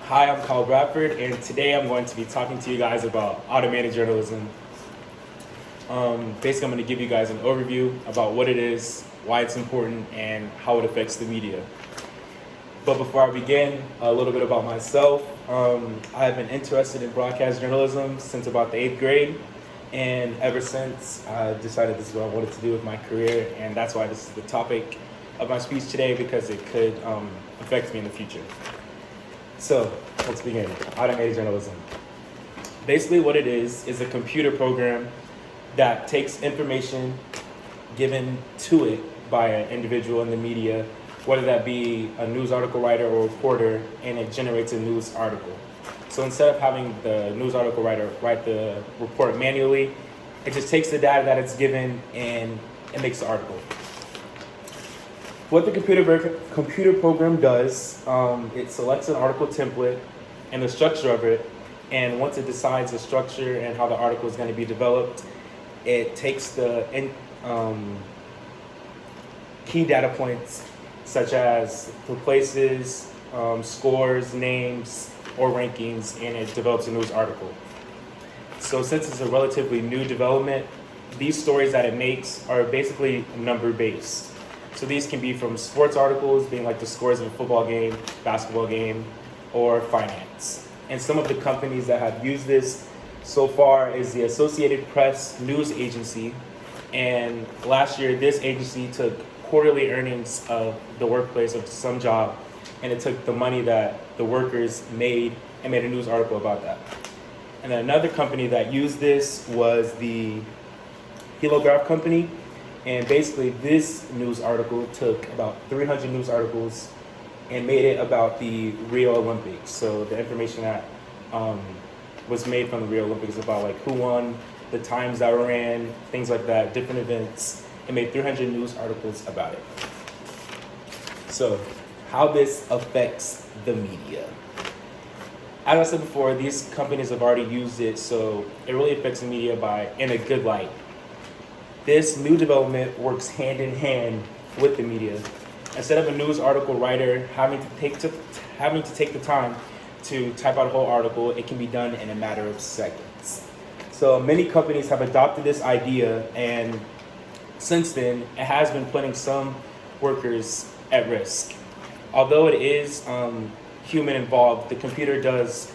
Hi, I'm Kyle Bradford, and today I'm going to be talking to you guys about automated journalism. Basically, I'm going to give you guys an overview about what it is, why it's important, and how it affects the media. But before I begin, a little bit about myself. I have been interested in broadcast journalism since about the 8th grade, and ever since I decided this is what I wanted to do with my career, and that's why this is the topic of my speech today, because it could affect me in the future. So let's begin. Automated journalism. Basically what it is a computer program that takes information given to it by an individual in the media, whether that be a news article writer or reporter, and it generates a news article. So instead of having the news article writer write the report manually, it just takes the data that it's given and it makes the article. What the computer program does, it selects an article template and the structure of it, and once it decides the structure and how the article is going to be developed, it takes the key data points such as the places, scores, names, or rankings, and it develops a news article. So since it's a relatively new development, these stories that it makes are basically number-based. So these can be from sports articles, being like the scores of a football game, basketball game, or finance. And some of the companies that have used this so far is the Associated Press News Agency. And last year, this agency took quarterly earnings of the workplace of some job, and it took the money that the workers made and made a news article about that. And then another company that used this was the Helograph Company. And basically, this news article took about 300 news articles and made it about the Rio Olympics. So the information that was made from the Rio Olympics about like who won, the times that were ran, things like that, different events, and made 300 news articles about it. So how this affects the media. As I said before, these companies have already used it, so it really affects the media in a good light. This new development works hand in hand with the media. Instead of a news article writer having to take the time to type out a whole article, it can be done in a matter of seconds. So many companies have adopted this idea, and since then, it has been putting some workers at risk. Although it is human involved, the computer does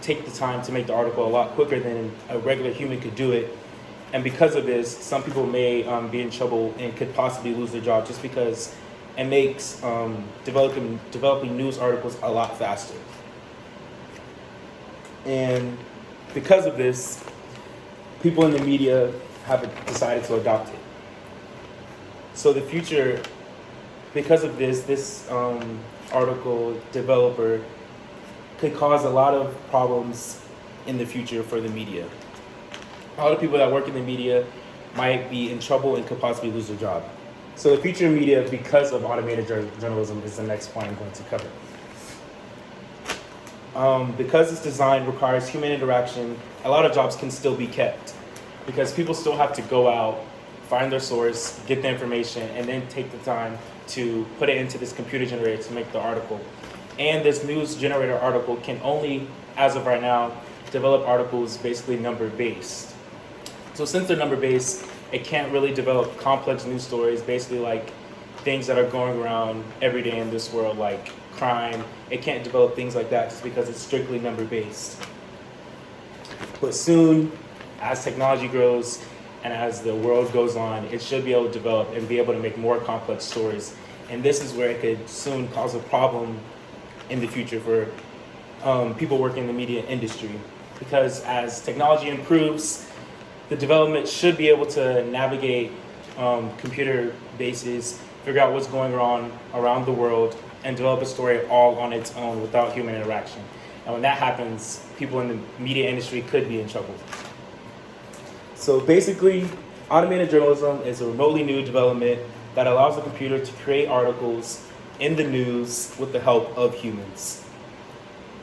take the time to make the article a lot quicker than a regular human could do it. And because of this, some people may be in trouble and could possibly lose their job just because it makes developing news articles a lot faster. And because of this, people in the media have decided to adopt it. So the future, because of this article developer could cause a lot of problems in the future for the media. A lot of people that work in the media might be in trouble and could possibly lose their job. So the future of media, because of automated journalism, is the next point I'm going to cover. Because this design requires human interaction, a lot of jobs can still be kept because people still have to go out, find their source, get the information, and then take the time to put it into this computer generator to make the article. And this news generator article can only, as of right now, develop articles basically number-based. So since they're number-based, it can't really develop complex news stories, basically like things that are going around every day in this world, like crime. It can't develop things like that just because it's strictly number-based. But soon, as technology grows and as the world goes on, it should be able to develop and be able to make more complex stories. And this is where it could soon cause a problem in the future for people working in the media industry. Because as technology improves, the development should be able to navigate computer bases, figure out what's going on around the world, and develop a story all on its own without human interaction. And when that happens, people in the media industry could be in trouble. So basically, automated journalism is a remotely new development that allows the computer to create articles in the news with the help of humans.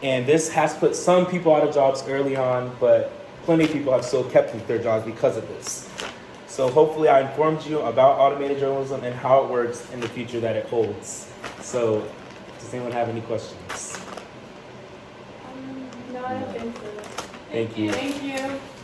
And this has put some people out of jobs early on, but plenty of people have still kept their jobs because of this. So hopefully I informed you about automated journalism and how it works in the future that it holds. So does anyone have any questions? I think so. Thank you. Thank you.